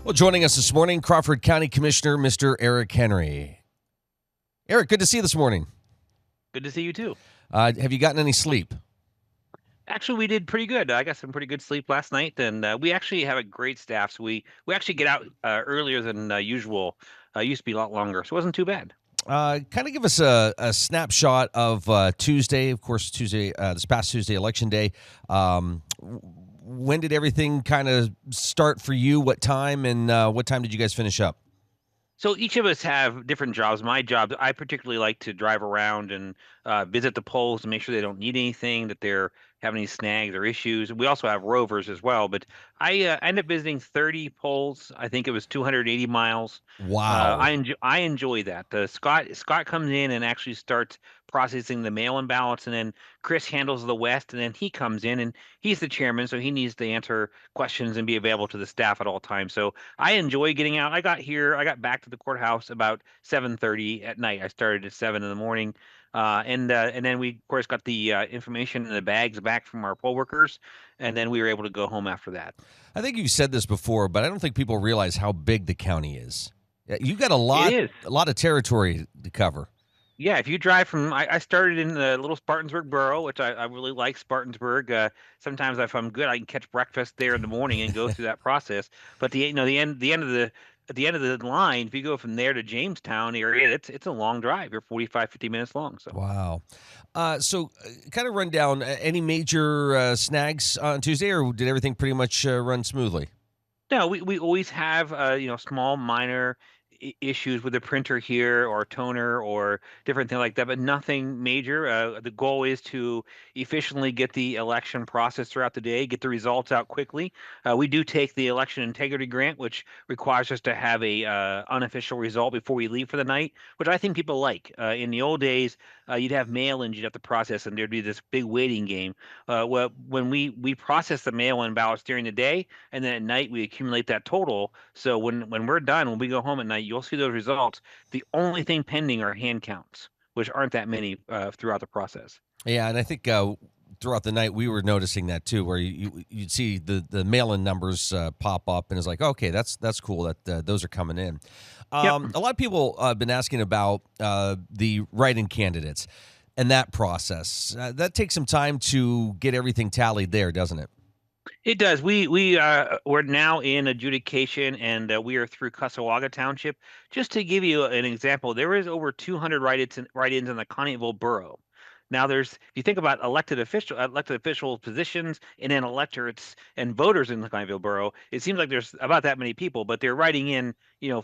Well, joining us this morning, Crawford County Commissioner Mr. Eric Henry. Eric, good to see you this morning. Good to see you too. Have you gotten any sleep? Actually, we did pretty good. I got some pretty good sleep last night, and we actually have a great staff. So we actually get out earlier than usual. Used to be a lot longer, so it wasn't too bad. Kind of give us a snapshot of Tuesday. Of course, Tuesday, this past Tuesday, Election Day. When did everything kind of start for you? What time, and what time did you guys finish up? So each of us have different jobs. My job, I particularly like to drive around and visit the polls to make sure they don't need anything, that they're having any snags or issues. We also have rovers as well, but I end up visiting 30 polls. I think it was 280 miles. Wow. I enjoy that. Scott comes in and actually starts processing the mail-in ballots, and then Chris handles the West, and then he comes in and he's the chairman, so he needs to answer questions and be available to the staff at all times. So I enjoy getting out. I got back to the courthouse about 7:30 at night. I started at 7 in the morning. And then we, of course, got the information in the bags back from our poll workers, and then we were able to go home after that. I think you've said this before, but I don't think people realize how big the county is. You got It is. a lot of territory to cover. Yeah, if you drive from, I started in the little Spartansburg borough, which I really like Spartansburg. Sometimes if I'm good, I can catch breakfast there in the morning and go through that process. But the end of the at the end of the line, if you go from there to Jamestown area, it's a long drive. You're 45, 50 minutes long. So Wow. Kind of run down any major snags on Tuesday, or did everything pretty much run smoothly? no, we always have small minor issues with the printer here or toner or different thing like that, but nothing major. The goal is to efficiently get the election process throughout the day, get the results out quickly. We do take the election integrity grant, which requires us to have a unofficial result before we leave for the night, which I think people like. In the old days, you'd have mail-ins you'd have to process, and there'd be this big waiting game. Well, when we process the mail-in ballots during the day, and then at night we accumulate that total. So when we're done, when we go home at night, you'll see those results. The only thing pending are hand counts, which aren't that many throughout the process. Yeah, and I think throughout the night we were noticing that too, where you'd see the mail-in numbers pop up, and it's like, okay, that's cool that those are coming in. Yep. A lot of people have been asking about the write-in candidates and that process. That takes some time to get everything tallied there, doesn't it? It does. We're now in adjudication, and we are through Cussawага Township. Just to give you an example, there is over 200 write-ins in the Conneautville borough. Now, if you think about elected official positions, and then electorates and voters in the Conneautville borough, it seems like there's about that many people, but they're writing in,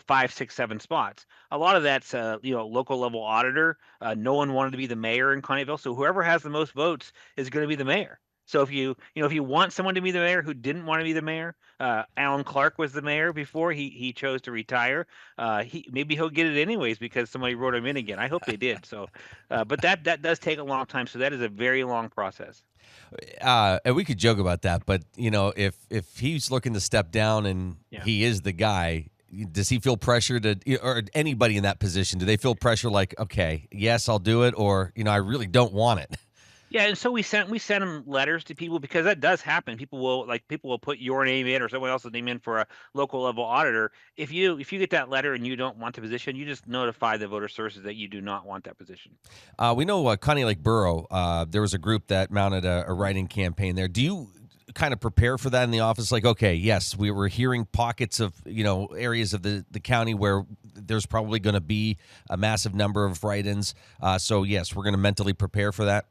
five, six, seven spots. A lot of that's, local level auditor. No one wanted to be the mayor in Conneautville, so whoever has the most votes is going to be the mayor. So if you want someone to be the mayor who didn't want to be the mayor, Alan Clark was the mayor before he chose to retire. Maybe he'll get it anyways because somebody wrote him in again. I hope they did. So, but that does take a long time. So that is a very long process. And we could joke about that, but if he's looking to step down and Yeah. he is the guy, does he feel pressure or anybody in that position? Do they feel pressure like, okay, yes, I'll do it, or I really don't want it? Yeah, and so we sent them letters to people because that does happen. People will put your name in or someone else's name in for a local level auditor. If you get that letter and you don't want the position, you just notify the voter services that you do not want that position. We know Connie Lake Borough. There was a group that mounted a writing campaign there. Do you kind of prepare for that in the office? Like, okay, yes, we were hearing pockets of areas of the county where there's probably going to be a massive number of write-ins. So yes, we're going to mentally prepare for that.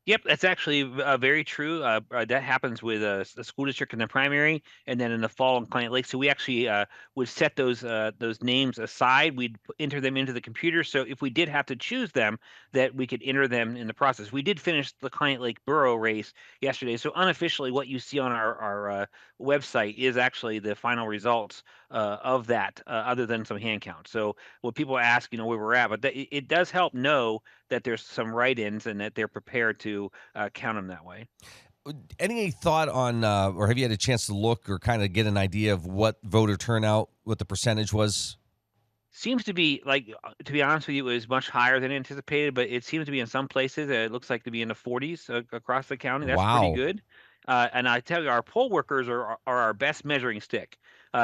Yep, that's actually very true. That happens with the school district in the primary, and then in the fall in Client Lake. So we actually would set those names aside. We'd enter them into the computer. So if we did have to choose them, that we could enter them in the process. We did finish the Client Lake Borough race yesterday. So unofficially, what you see on our website is actually the final results of that, other than some hand counts. So when people ask, where we're at, but it does help know that there's some write-ins and that they're prepared to count them that way. Any thought on, or have you had a chance to look or kind of get an idea of what voter turnout, what the percentage was? Seems to be to be honest with you, it was much higher than anticipated, but it seems to be in some places. It looks like to be in the 40s across the county. That's pretty Wow. good. And I tell you, our poll workers are our best measuring stick.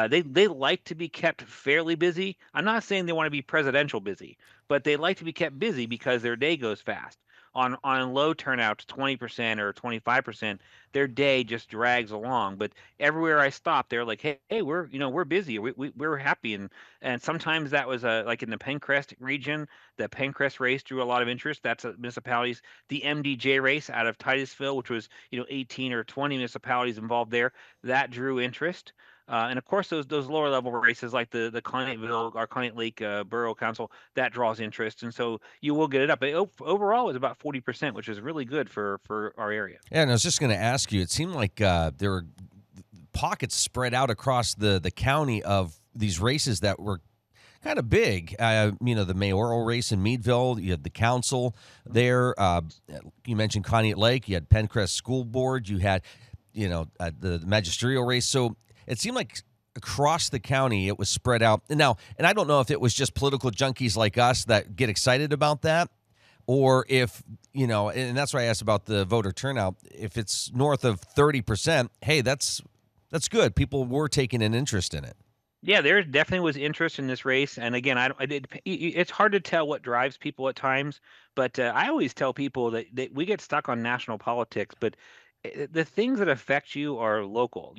They like to be kept fairly busy. I'm not saying they want to be presidential busy, but they like to be kept busy because their day goes fast. On low turnouts, 20% or 25%, their day just drags along. But everywhere I stop, they're like, hey, we're busy. We're happy. And sometimes that was like in the Pencrest region, the Pencrest race drew a lot of interest. That's a municipalities. The MDJ race out of Titusville, which was 18 or 20 municipalities involved there, that drew interest. And of course, those lower level races like the Conneautville or Conneaut Lake Borough Council, that draws interest, and so you will get it up. But overall, it's about 40%, which is really good for our area. Yeah, and I was just going to ask you. It seemed like there were pockets spread out across the county of these races that were kind of big. The mayoral race in Meadville, you had the council there. You mentioned Conneaut Lake. You had Pencrest School Board. You had, the magisterial race. So it seemed like across the county it was spread out. And I don't know if it was just political junkies like us that get excited about that, or if, and that's why I asked about the voter turnout. If it's north of 30%, hey, that's good. People were taking an interest in it. Yeah, there definitely was interest in this race, and again, I did. It's hard to tell what drives people at times, but I always tell people that we get stuck on national politics, but the things that affect you are local.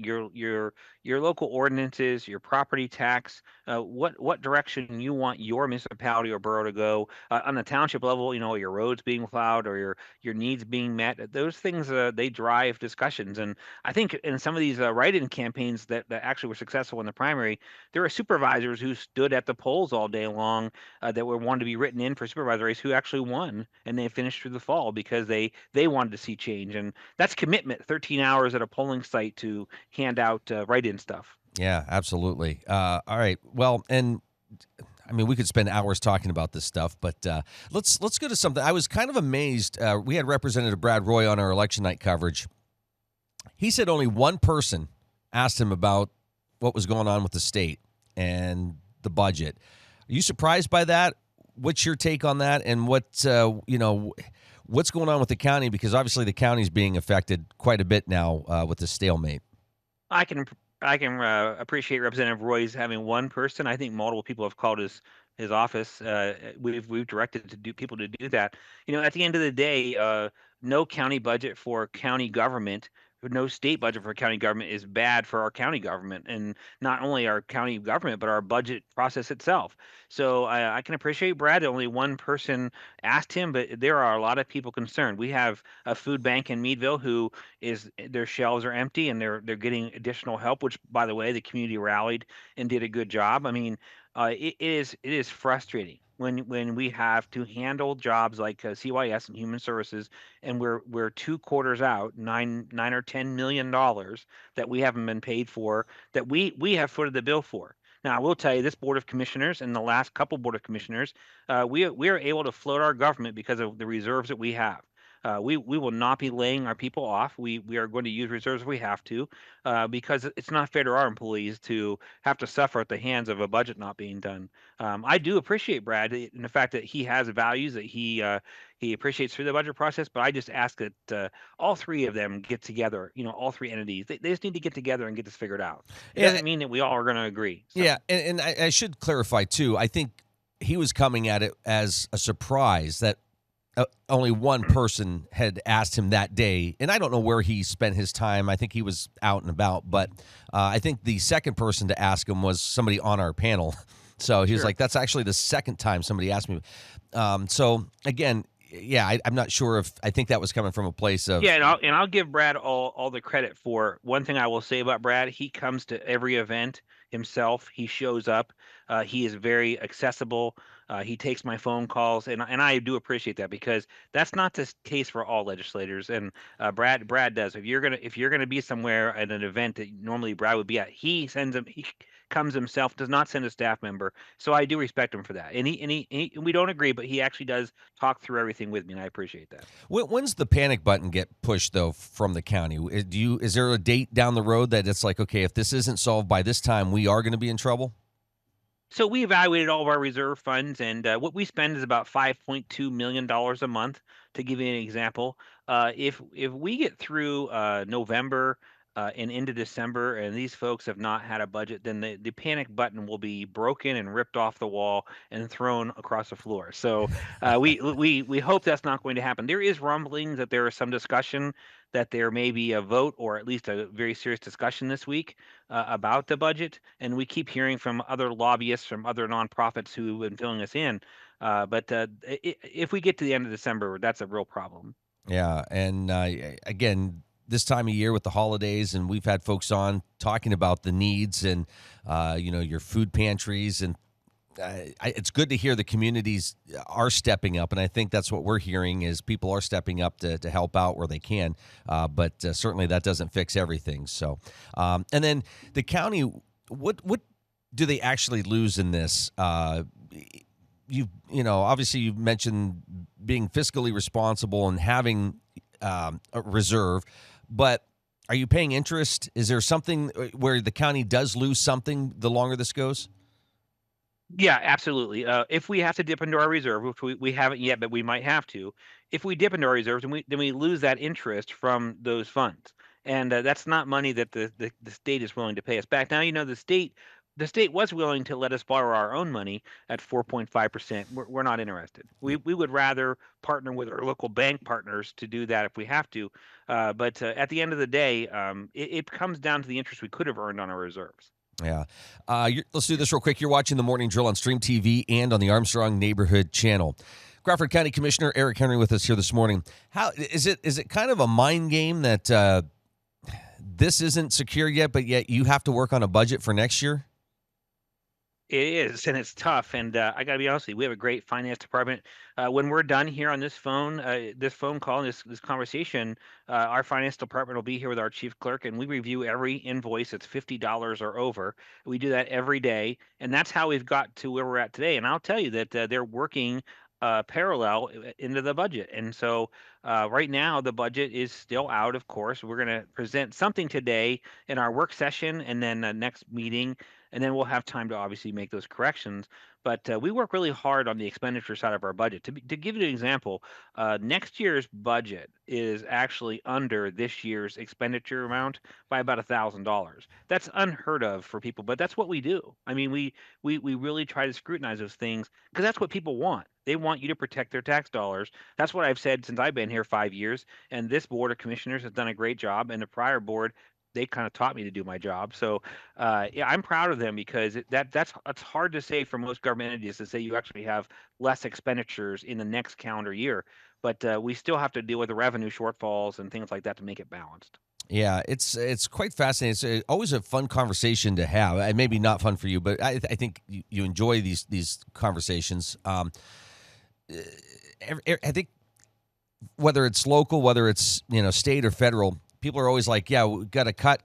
Your local ordinances, your property tax, what direction you want your municipality or borough to go on the township level. Your roads being plowed or your needs being met. Those things they drive discussions, and I think in some of these write-in campaigns that actually were successful in the primary, there are supervisors who stood at the polls all day long that were wanted to be written in for supervisor race who actually won, and they finished through the fall because they wanted to see change, and that's commitment. 13 hours at a polling site to hand out write-in stuff. Yeah, absolutely. All right. Well, and I mean, we could spend hours talking about this stuff, but let's go to something. I was kind of amazed. We had Representative Brad Roy on our election night coverage. He said only one person asked him about what was going on with the state and the budget. Are you surprised by that? What's your take on that? And what's going on with the county? Because obviously the county's being affected quite a bit now with the stalemate. I can appreciate Representative Roy's having one person. I think multiple people have called his office. We've directed people to do that. At the end of the day, no county budget for county government, no state budget for county government is bad for our county government, and not only our county government, but our budget process itself. So I can appreciate Brad. Only one person asked him, but there are a lot of people concerned. We have a food bank in Meadville who is their shelves are empty and they're getting additional help, which by the way, the community rallied and did a good job. I mean, it is frustrating when we have to handle jobs like CYS and Human Services, and we're 2 quarters out, nine or $10 million that we haven't been paid for, that we have footed the bill for. Now, I will tell you, this Board of Commissioners and the last couple Board of Commissioners, we are able to float our government because of the reserves that we have. We will not be laying our people off. We are going to use reserves if we have to, because it's not fair to our employees to have to suffer at the hands of a budget not being done. I do appreciate Brad in the fact that he has values that he appreciates through the budget process, but I just ask that all three of them get together. All three entities, they just need to get together and get this figured out. It doesn't mean that we all are going to agree. So. Yeah, and I should clarify too. I think he was coming at it as a surprise that only one person had asked him that day, and I don't know where he spent his time. I think he was out and about, but I think the second person to ask him was somebody on our panel. So he was like, that's actually the second time somebody asked me. So again, yeah, I'm not sure if I think that was coming from a place of and I'll give Brad all the credit for one thing I will say about Brad. He comes to every event himself. He shows up. He is very accessible. He takes my phone calls, and I do appreciate that because that's not the case for all legislators. And Brad does. If you're gonna be somewhere at an event that normally Brad would be at, he comes himself, does not send a staff member. So I do respect him for that. And we don't agree, but he actually does talk through everything with me, and I appreciate that. When's the panic button get pushed though from the county? Is there a date down the road that it's like, okay, if this isn't solved by this time, we are going to be in trouble? So we evaluated all of our reserve funds, and what we spend is about $5.2 million a month. To give you an example, if we get through November, and into December, and these folks have not had a budget, then the panic button will be broken and ripped off the wall and thrown across the floor. So we hope that's not going to happen. There is rumblings that there is some discussion that there may be a vote or at least a very serious discussion this week about the budget, and we keep hearing from other lobbyists, from other nonprofits who have been filling us in. But if we get to the end of December, that's a real problem. Yeah, and again, this time of year with the holidays, and we've had folks on talking about the needs and your food pantries, and it's good to hear the communities are stepping up, and I think that's what we're hearing is people are stepping up to help out where they can, but certainly that doesn't fix everything. So, and then the county, what do they actually lose in this? Obviously you've mentioned being fiscally responsible and having a reserve, but are you paying interest? Is there something where the county does lose something the longer this goes? Yeah, absolutely. If we have to dip into our reserve, which we haven't yet, but we might have to, if we dip into our reserves, then we lose that interest from those funds, and that's not money that the state is willing to pay us back. Now, the state was willing to let us borrow our own money at 4.5%. We're not interested. We would rather partner with our local bank partners to do that if we have to. But at the end of the day, it comes down to the interest we could have earned on our reserves. Yeah. Let's do this real quick. You're watching the Morning Drill on Stream TV and on the Armstrong Neighborhood Channel. Crawford County Commissioner Eric Henry with us here this morning. How is it kind of a mind game that this isn't secure yet, but yet you have to work on a budget for next year? It is, and it's tough. And I got to be honest with you, we have a great finance department. When we're done here on this phone call, this conversation, our finance department will be here with our chief clerk, and we review every invoice that's $50 or over. We do that every day, and that's how we've got to where we're at today. And I'll tell you that they're working parallel into the budget. And so right now, the budget is still out, of course. We're going to present something today in our work session and then next meeting. And then we'll have time to obviously make those corrections. But we work really hard on the expenditure side of our budget. To give you an example, next year's budget is actually under this year's expenditure amount by about $1,000. That's unheard of for people, but that's what we do. I mean, we really try to scrutinize those things because that's what people want. They want you to protect their tax dollars. That's what I've said since I've been here 5 years. And this board of commissioners has done a great job. And the prior board, they kind of taught me to do my job. So yeah, I'm proud of them because that's it's hard to say for most government entities to say you actually have less expenditures in the next calendar year. But we still have to deal with the revenue shortfalls and things like that to make it balanced. Yeah, it's quite fascinating. It's always a fun conversation to have. Maybe not fun for you, but I think you enjoy these conversations. I think whether it's local, whether it's state or federal, people are always like, yeah, we got to cut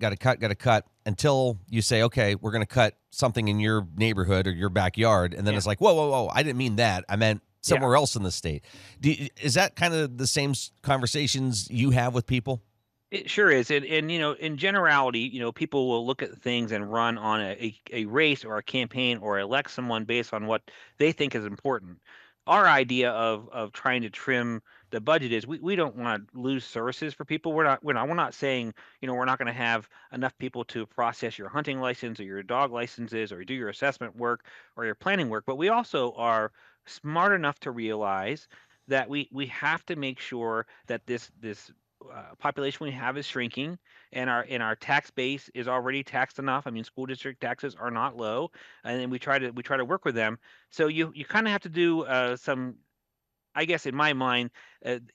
until you say, okay, we're going to cut something in your neighborhood or your backyard. And then It's like, whoa, I didn't mean that. I meant somewhere else in the state. Is that kind of the same conversations you have with people? It sure is. And in generality, people will look at things and run on a race or a campaign or elect someone based on what they think is important. Our idea of trying to trim the budget is we don't want to lose services for people. We're not saying, we're not going to have enough people to process your hunting license or your dog licenses or do your assessment work or your planning work, but we also are smart enough to realize that we have to make sure that this population we have is shrinking, and our tax base is already taxed enough. I mean, school district taxes are not low, and then we try to work with them. So you kind of have to do some, I guess, in my mind,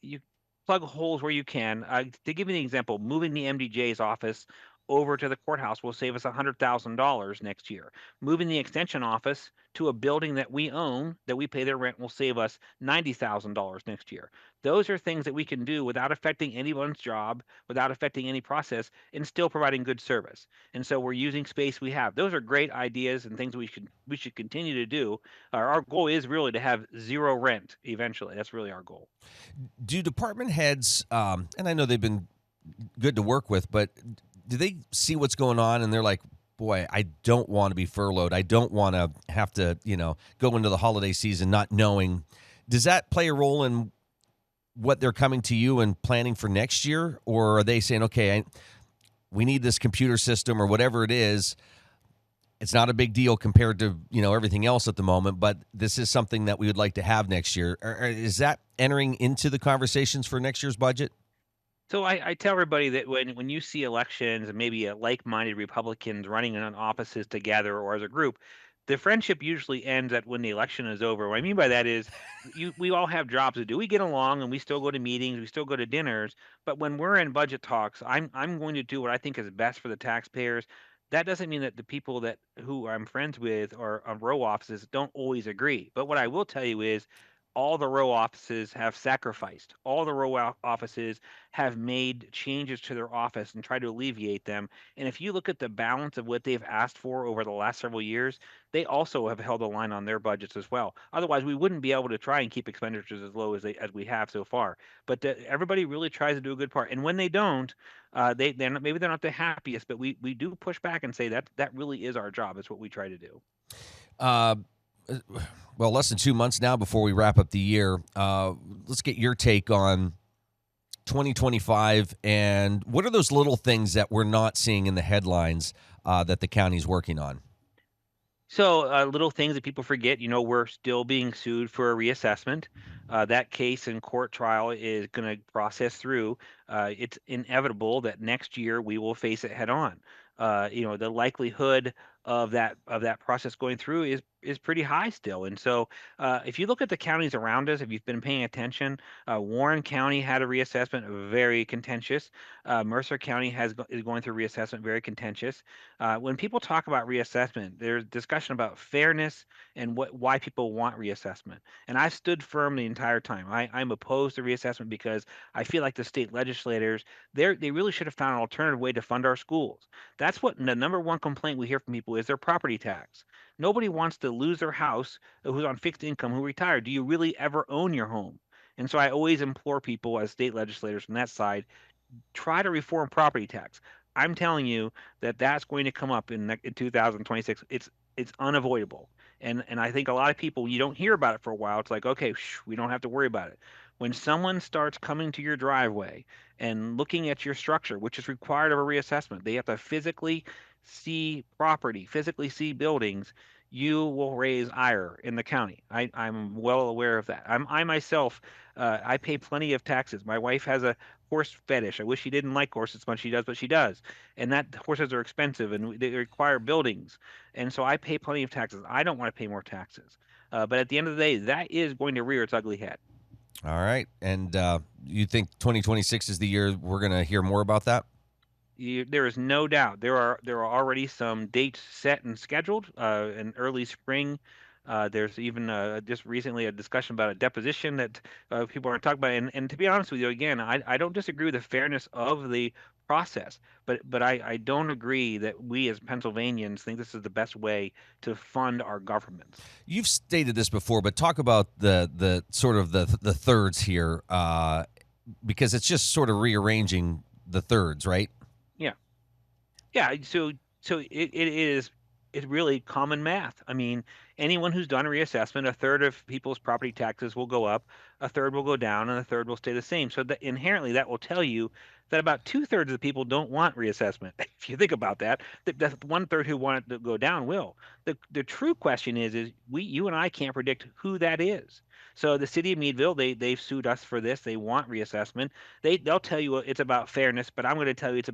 you plug holes where you can. To give you an example, moving the MDJ's office over to the courthouse will save us $100,000 next year. Moving the extension office to a building that we own, that we pay their rent, will save us $90,000 next year. Those are things that we can do without affecting anyone's job, without affecting any process, and still providing good service. And so we're using space we have. Those are great ideas and things we should continue to do. Our goal is really to have zero rent eventually. That's really our goal. Do department heads, and I know they've been good to work with, but do they see what's going on and they're like, boy, I don't want to be furloughed. I don't want to have to, go into the holiday season not knowing. Does that play a role in what they're coming to you and planning for next year? Or are they saying, okay, we need this computer system or whatever it is. It's not a big deal compared to everything else at the moment, but this is something that we would like to have next year. Is that entering into the conversations for next year's budget? So I tell everybody that when you see elections and maybe like-minded Republicans running in offices together or as a group, the friendship usually ends at when the election is over. What I mean by that is we all have jobs to do. We get along and we still go to meetings, we still go to dinners, but when we're in budget talks, I'm going to do what I think is best for the taxpayers. That doesn't mean that the people that who I'm friends with or on row offices don't always agree. But what I will tell you is all the row offices have sacrificed. All the offices have made changes to their office and tried to alleviate them. And if you look at the balance of what they've asked for over the last several years, they also have held a line on their budgets as well. Otherwise, we wouldn't be able to try and keep expenditures as low as we have so far. But everybody really tries to do a good part. And when they don't, they're not, maybe they're not the happiest, but we do push back and say that really is our job. It's what we try to do. Uh, well, less than 2 months now before we wrap up the year. Let's get your take on 2025 and what are those little things that we're not seeing in the headlines that the county's working on? So, little things that people forget, we're still being sued for a reassessment. That case in court trial is going to process through. It's inevitable that next year we will face it head on. The likelihood of that process going through is pretty high still. And so, if you look at the counties around us, if you've been paying attention, Warren County had a reassessment, very contentious. Mercer County is going through reassessment, very contentious. When people talk about reassessment, there's discussion about fairness and why people want reassessment. And I've stood firm the entire time. I'm opposed to reassessment because I feel like the state legislators, they really should have found an alternative way to fund our schools. That's what the number one complaint we hear from people is their property tax. Nobody wants to lose their house who's on fixed income who retired. Do you really ever own your home? And so I always implore people as state legislators from that side, try to reform property tax. I'm telling you that that's going to come up in 2026. It's unavoidable. And I think a lot of people, you don't hear about it for a while. It's like, okay, we don't have to worry about it. When someone starts coming to your driveway and looking at your structure, which is required of a reassessment, they have to physically see property, physically see buildings. You will raise ire in the county. I'm well aware of that. I myself, I pay plenty of taxes. My wife has a horse fetish. I wish she didn't like horses as much as she does, but she does. And that horses are expensive and they require buildings. And so I pay plenty of taxes. I don't want to pay more taxes. But at the end of the day, that is going to rear its ugly head. All right. And you think 2026 is the year we're going to hear more about that? There is no doubt there are already some dates set and scheduled in early spring. There's even just recently a discussion about a deposition that people are talking about. And to be honest with you, again, I don't disagree with the fairness of the process, but I don't agree that we as Pennsylvanians think this is the best way to fund our governments. You've stated this before, but talk about the sort of the thirds here, because it's just sort of rearranging the thirds, right? Yeah. Yeah, so it is it's really common math. I mean, anyone who's done a reassessment, a third of people's property taxes will go up, a third will go down, and a third will stay the same. So that inherently that will tell you that about two-thirds of the people don't want reassessment. If you think about that, that one-third who want it to go down will. The true question is you and I can't predict who that is. So the city of Meadville, they've sued us for this. They want reassessment. They'll tell you it's about fairness, but I'm going to tell you it's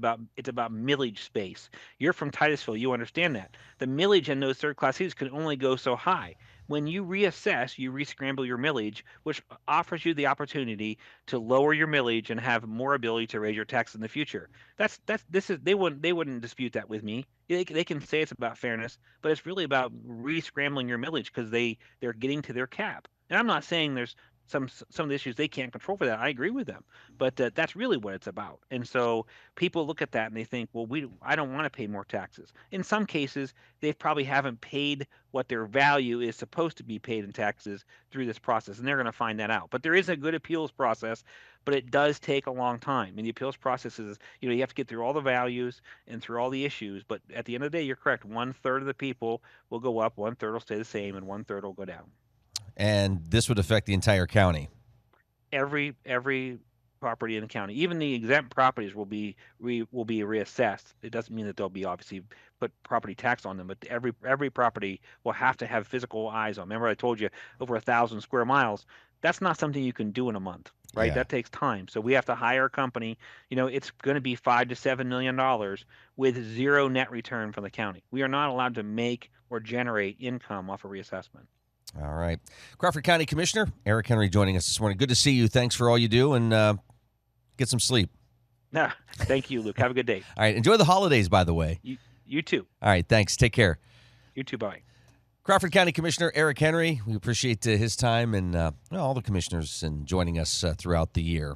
about millage space. You're from Titusville, you understand that. The millage in those third class cities can only go so high. When you reassess, you rescramble your millage, which offers you the opportunity to lower your millage and have more ability to raise your tax in the future. That's this is they wouldn't dispute that with me. They can say it's about fairness, but it's really about rescrambling your millage because they're getting to their cap. And I'm not saying there's some of the issues they can't control for that. I agree with them, but that's really what it's about. And so people look at that and they think, well, I don't want to pay more taxes. In some cases, they probably haven't paid what their value is supposed to be paid in taxes through this process, and they're going to find that out. But there is a good appeals process, but it does take a long time. And the appeals process is, you have to get through all the values and through all the issues. But at the end of the day, you're correct. One-third of the people will go up, one-third will stay the same, and one-third will go down. And this would affect the entire county. Every property in the county. Even the exempt properties will be reassessed. It doesn't mean that they'll be obviously put property tax on them, but every property will have to have physical eyes on. Remember, I told you over 1,000 square miles. That's not something you can do in a month, right? Yeah. That takes time. So we have to hire a company. It's going to be $5 to $7 million with zero net return from the county. We are not allowed to make or generate income off a reassessment. All right. Crawford County Commissioner Eric Henry joining us this morning. Good to see you. Thanks for all you do, and get some sleep. Thank you, Luke. Have a good day. All right. Enjoy the holidays, by the way. You too. All right. Thanks. Take care. You too. Bye. Crawford County Commissioner Eric Henry. We appreciate his time and all the commissioners and joining us throughout the year.